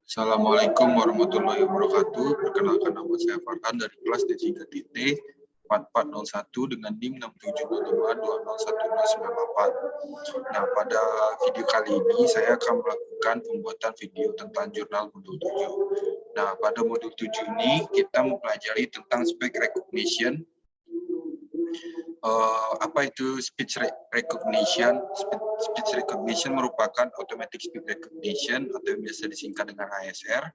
Assalamualaikum warahmatullahi wabarakatuh. Perkenalkan nama saya Farhan dari kelas D3TT 4401 dengan NIM 6705201098. Nah, pada video kali ini saya akan melakukan pembuatan video tentang jurnal modul 7. Nah, pada modul 7 ini kita mempelajari tentang speech recognition. Apa itu speech recognition? Speech recognition merupakan automatic speech recognition atau yang biasa disingkat dengan ASR,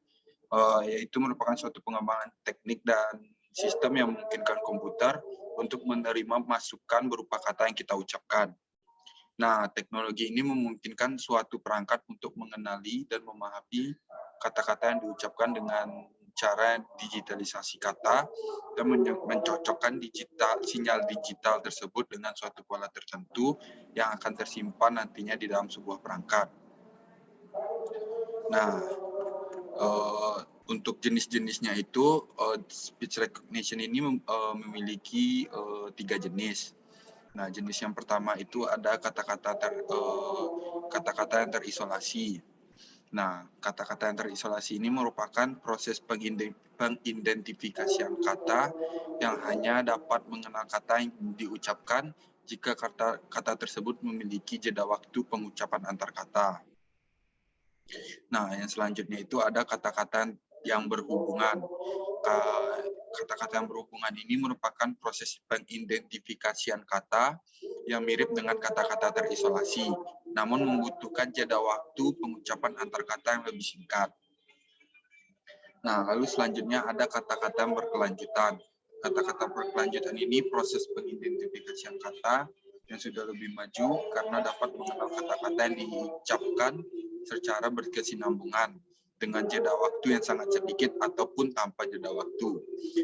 yaitu merupakan suatu pengembangan teknik dan sistem yang memungkinkan komputer untuk menerima masukan berupa kata yang kita ucapkan. Nah, teknologi ini memungkinkan suatu perangkat untuk mengenali dan memahami kata-kata yang diucapkan dengan cara digitalisasi kata dan mencocokkan sinyal digital tersebut dengan suatu pola tertentu yang akan tersimpan nantinya di dalam sebuah perangkat. Nah, untuk jenis-jenisnya itu speech recognition ini memiliki 3 jenis. Nah, jenis yang pertama itu ada kata-kata yang terisolasi. Nah, kata-kata yang terisolasi ini merupakan proses pengidentifikasian kata yang hanya dapat mengenal kata yang diucapkan jika kata tersebut memiliki jeda waktu pengucapan antar kata. Nah, yang selanjutnya itu ada kata-kata yang berhubungan. Kata-kata yang berhubungan ini merupakan proses pengidentifikasian kata yang mirip dengan kata-kata terisolasi, namun membutuhkan jeda waktu pengucapan antar kata yang lebih singkat. Nah, lalu selanjutnya ada kata-kata yang berkelanjutan. Kata-kata berkelanjutan ini proses pengidentifikasian kata yang sudah lebih maju karena dapat mengenal kata-kata yang diucapkan secara berkesinambungan dengan jeda waktu yang sangat sedikit ataupun tanpa jeda waktu.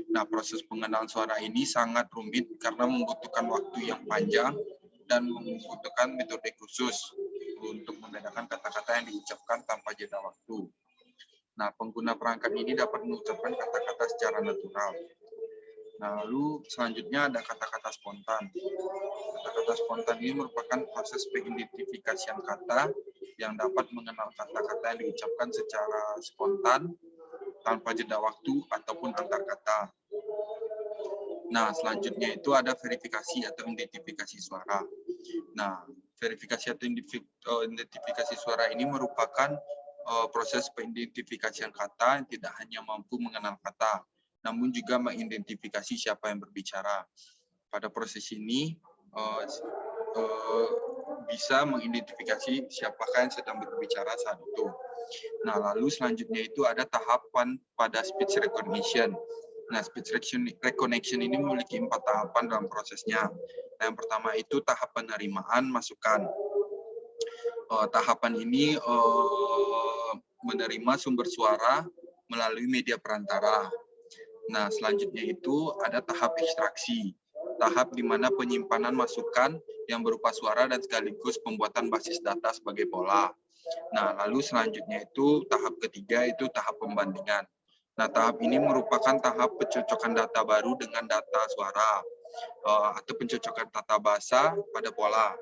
Nah, proses pengenalan suara ini sangat rumit karena membutuhkan waktu yang panjang dan membutuhkan metode khusus untuk membedakan kata-kata yang diucapkan tanpa jeda waktu. Nah, pengguna perangkat ini dapat mengucapkan kata-kata secara natural. Nah, lalu selanjutnya ada kata-kata spontan. Kata-kata spontan ini merupakan proses pengidentifikasian kata yang dapat mengenal kata-kata yang diucapkan secara spontan, tanpa jeda waktu, ataupun antar kata. Nah, selanjutnya itu ada verifikasi atau identifikasi suara. Nah, verifikasi atau identifikasi suara ini merupakan proses pengidentifikasian kata yang tidak hanya mampu mengenal kata, namun juga mengidentifikasi siapa yang berbicara. Pada proses ini bisa mengidentifikasi siapakah yang sedang berbicara saat itu. Nah, lalu selanjutnya itu ada tahapan pada speech recognition. Nah, speech recognition ini memiliki 4 tahapan dalam prosesnya. Nah, yang pertama itu tahap penerimaan masukan. Tahapan ini menerima sumber suara melalui media perantara. Nah, selanjutnya itu ada tahap ekstraksi. Tahap di mana penyimpanan masukan yang berupa suara dan sekaligus pembuatan basis data sebagai pola. Nah, lalu selanjutnya itu tahap ketiga itu tahap pembandingan. Nah, tahap ini merupakan tahap pencocokan data baru dengan data suara atau pencocokan tata bahasa pada pola.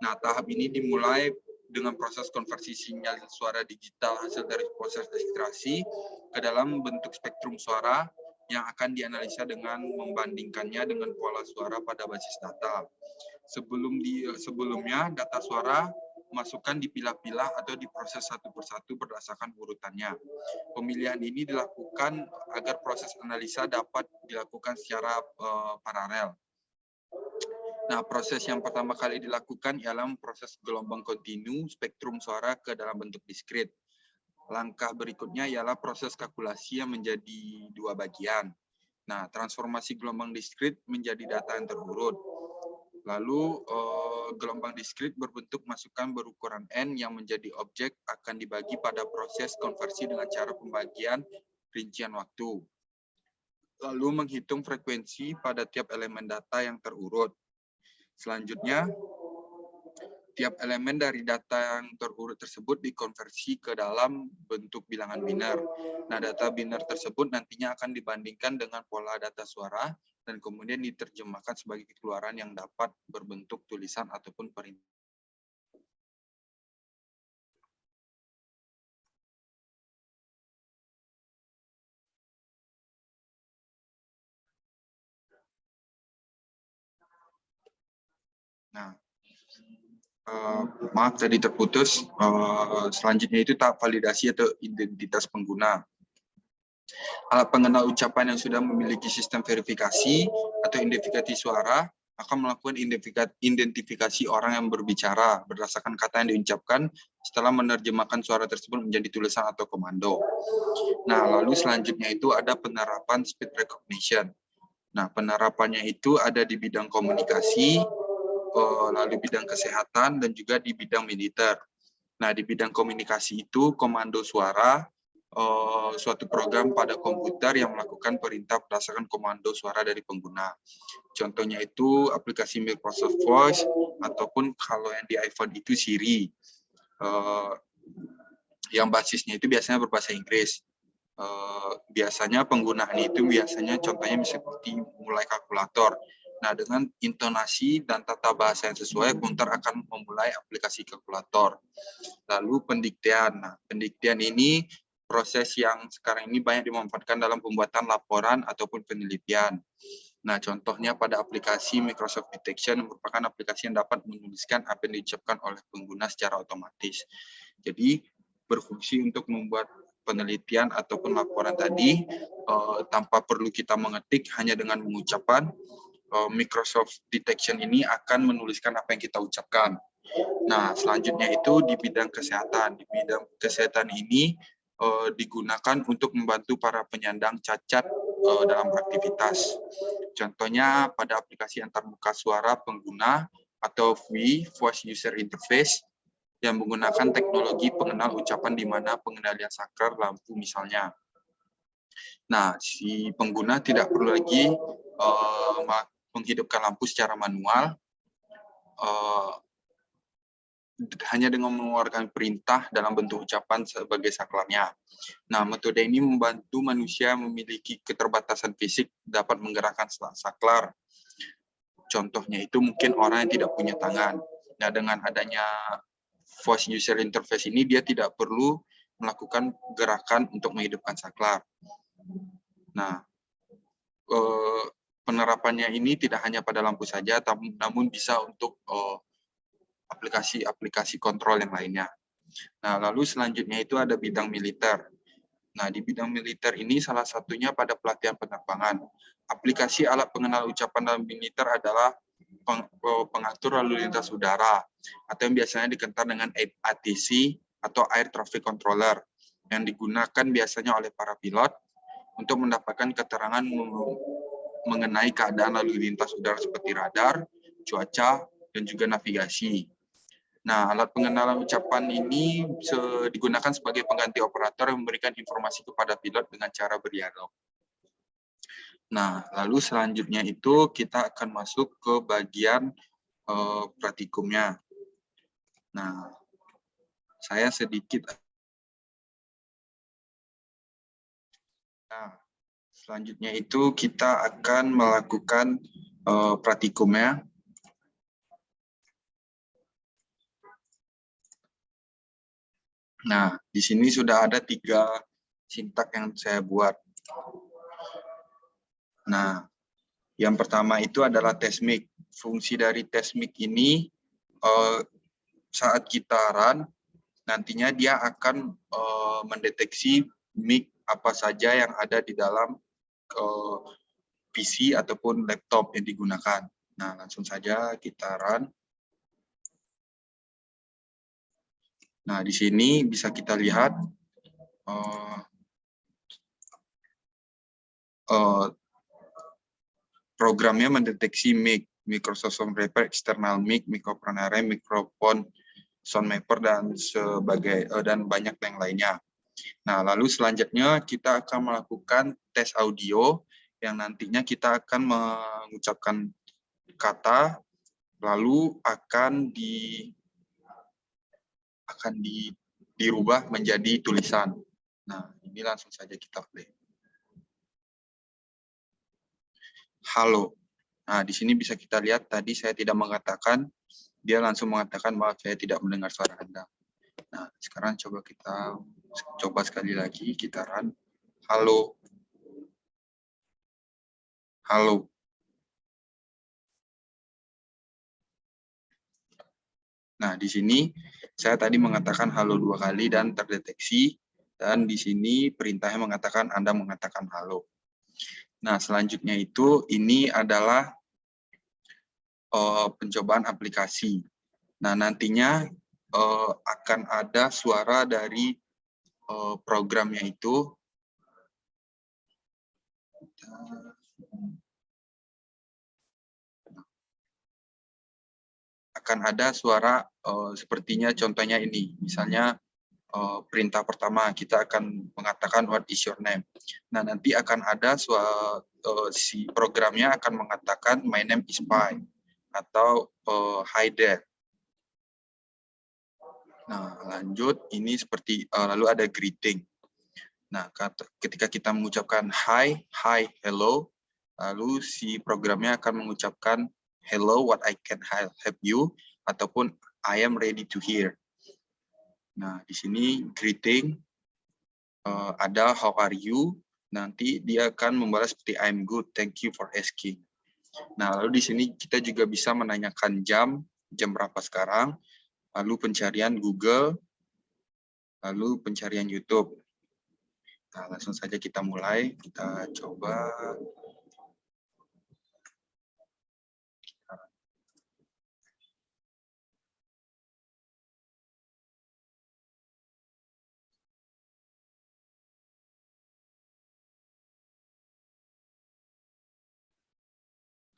Nah, tahap ini dimulai dengan proses konversi sinyal suara digital hasil dari proses ekstraksi ke dalam bentuk spektrum suara yang akan dianalisa dengan membandingkannya dengan pola suara pada basis data. Sebelumnya, data suara masukan dipilah-pilah atau diproses satu persatu berdasarkan urutannya. Pemilihan ini dilakukan agar proses analisa dapat dilakukan secara paralel. Nah, proses yang pertama kali dilakukan ialah proses gelombang kontinu spektrum suara ke dalam bentuk diskrit. Langkah berikutnya ialah proses kalkulasi yang menjadi 2 bagian. Nah, transformasi gelombang diskrit menjadi data yang terurut. Lalu, gelombang diskrit berbentuk masukan berukuran N yang menjadi objek akan dibagi pada proses konversi dengan cara pembagian rincian waktu. Lalu menghitung frekuensi pada tiap elemen data yang terurut. Selanjutnya, tiap elemen dari data yang terurut tersebut dikonversi ke dalam bentuk bilangan biner. Nah, data biner tersebut nantinya akan dibandingkan dengan pola data suara dan kemudian diterjemahkan sebagai keluaran yang dapat berbentuk tulisan ataupun perintah. Nah, maaf tadi terputus. Selanjutnya itu tahap validasi atau identitas pengguna. Alat pengenal ucapan yang sudah memiliki sistem verifikasi atau identifikasi suara akan melakukan identifikasi orang yang berbicara berdasarkan kata yang diucapkan setelah menerjemahkan suara tersebut menjadi tulisan atau komando. Nah, lalu selanjutnya itu ada penerapan speech recognition. Nah, penerapannya itu ada di bidang komunikasi, lalu bidang kesehatan, dan juga di bidang militer. Nah, di bidang komunikasi itu komando suara, suatu program pada komputer yang melakukan perintah berdasarkan komando suara dari pengguna. Contohnya itu aplikasi Microsoft Voice, ataupun kalau yang di iPhone itu Siri. Yang basisnya itu biasanya berbahasa Inggris. Biasanya penggunaan itu biasanya contohnya seperti mulai kalkulator. Nah, dengan intonasi dan tata bahasa yang sesuai, komputer akan memulai aplikasi kalkulator. Lalu pendiktian. Nah, pendiktian ini proses yang sekarang ini banyak dimanfaatkan dalam pembuatan laporan ataupun penelitian. Nah, contohnya pada aplikasi Microsoft Detection merupakan aplikasi yang dapat menuliskan apa yang diucapkan oleh pengguna secara otomatis. Jadi, berfungsi untuk membuat penelitian ataupun laporan tadi tanpa perlu kita mengetik, hanya dengan mengucapkan, Microsoft Detection ini akan menuliskan apa yang kita ucapkan. Nah, selanjutnya itu di bidang kesehatan. Di bidang kesehatan ini digunakan untuk membantu para penyandang cacat dalam aktivitas. Contohnya pada aplikasi antarmuka suara pengguna atau VUI, Voice User Interface, yang menggunakan teknologi pengenal ucapan di mana pengendalian saklar lampu misalnya. Nah, si pengguna tidak perlu lagi menghidupkan lampu secara manual, hanya dengan mengeluarkan perintah dalam bentuk ucapan sebagai saklarnya. Nah, metode ini membantu manusia memiliki keterbatasan fisik dapat menggerakkan saklar. Contohnya itu mungkin orang yang tidak punya tangan. Nah, dengan adanya Voice User Interface ini, dia tidak perlu melakukan gerakan untuk menghidupkan saklar. Nah, penerapannya ini tidak hanya pada lampu saja, namun bisa untuk aplikasi-aplikasi kontrol yang lainnya. Nah, lalu selanjutnya itu ada bidang militer. Nah, di bidang militer ini salah satunya pada pelatihan penerbangan. Aplikasi alat pengenal ucapan dalam militer adalah pengatur lalu lintas udara, atau yang biasanya dikenal dengan ATC atau Air Traffic Controller, yang digunakan biasanya oleh para pilot untuk mendapatkan keterangan mengenai keadaan lalu lintas udara seperti radar, cuaca, dan juga navigasi. Nah, alat pengenalan ucapan ini digunakan sebagai pengganti operator yang memberikan informasi kepada pilot dengan cara berdialog. Nah, lalu selanjutnya itu kita akan masuk ke bagian praktikumnya. Nah, saya sedikit. Nah, selanjutnya itu kita akan melakukan praktikumnya. Nah, di sini sudah ada 3 sintak yang saya buat. Nah, yang pertama itu adalah test mic. Fungsi dari test mic ini saat kita run, nantinya dia akan mendeteksi mic apa saja yang ada di dalam PC ataupun laptop yang digunakan. Nah, langsung saja kita run. Nah, di sini bisa kita lihat programnya mendeteksi mic, Microsoft SoundMapper, external mic, microphone array, microphone SoundMapper, dan banyak yang lainnya. Nah, lalu selanjutnya kita akan melakukan tes audio yang nantinya kita akan mengucapkan kata, lalu akan dirubah menjadi tulisan. Nah, ini langsung saja kita play. Halo. Nah, di sini bisa kita lihat tadi saya tidak mengatakan, dia langsung mengatakan bahwa saya tidak mendengar suara Anda. Nah, sekarang coba sekali lagi kita run. Halo. Halo. Nah, di sini saya tadi mengatakan halo 2 kali dan terdeteksi, dan di sini perintahnya mengatakan Anda mengatakan halo. Nah, selanjutnya itu ini adalah pencobaan aplikasi. Nah, nantinya akan ada suara dari programnya itu. Akan ada suara sepertinya contohnya ini, misalnya perintah pertama kita akan mengatakan what is your name. Nah, nanti akan ada si programnya akan mengatakan my name is Pai atau hi there. Nah, lanjut ini seperti lalu ada greeting. Nah, ketika kita mengucapkan hi, hello, lalu si programnya akan mengucapkan hello, what I can help you, ataupun I am ready to hear. Nah, di sini greeting, ada how are you, nanti dia akan membalas seperti I'm good, thank you for asking. Nah, lalu di sini kita juga bisa menanyakan jam berapa sekarang, lalu pencarian Google, lalu pencarian YouTube. Nah, langsung saja kita mulai, kita coba.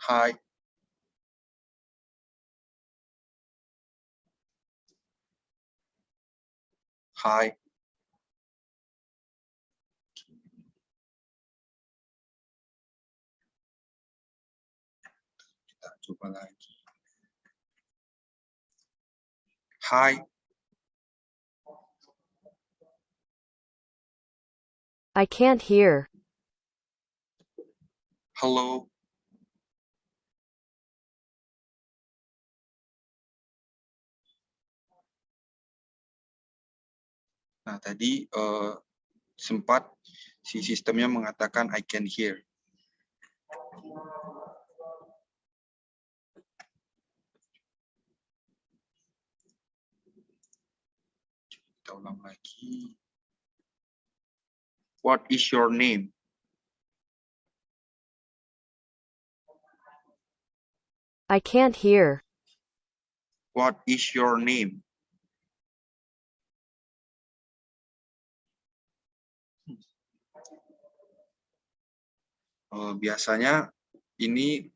Hi. Hi. Kita coba lagi. Hi. I can't hear. Hello. Nah, tadi sempat si sistemnya mengatakan I can hear. Kita ulang lagi. What is your name? I can't hear. What is your name? Biasanya ini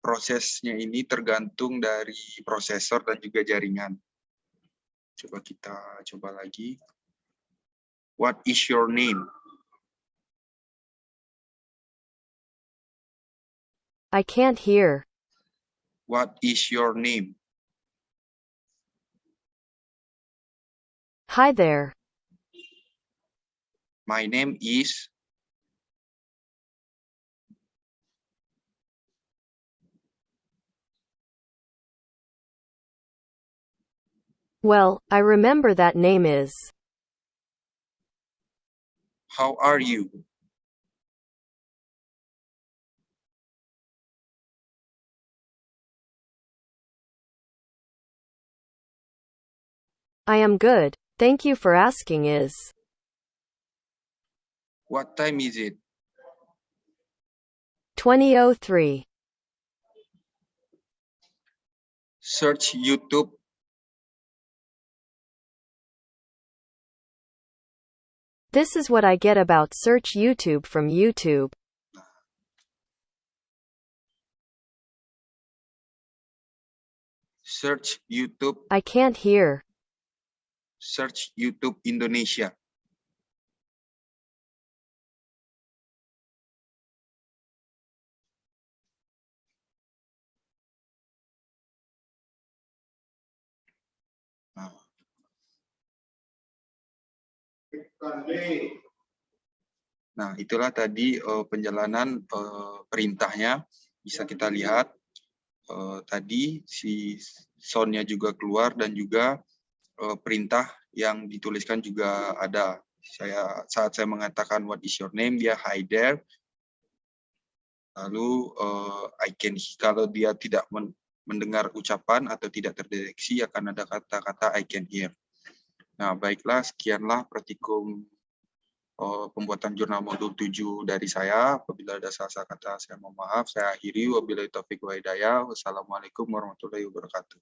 prosesnya ini tergantung dari prosesor dan juga jaringan. Coba kita coba lagi. What is your name? I can't hear. What is your name? Hi there. My name is. Well, I remember that name is. How are you? I am good, thank you for asking is. What time is it? 20:03. Search YouTube. This is what I get about search YouTube from YouTube. Search YouTube. I can't hear. Search YouTube Indonesia. Nah, itulah tadi penjalanan perintahnya. Bisa kita lihat tadi si sound-nya juga keluar dan juga perintah yang dituliskan juga ada. Saat saya mengatakan what is your name, dia hi there. Lalu I can, kalau dia tidak mendengar ucapan atau tidak terdeteksi akan ada kata-kata I can hear. Nah, baiklah, sekianlah praktikum pembuatan jurnal modul 7 dari saya. Apabila ada salah kata, saya mohon maaf. Saya akhiri. Wabillahi taufiq wa hidayah. Wassalamualaikum warahmatullahi wabarakatuh.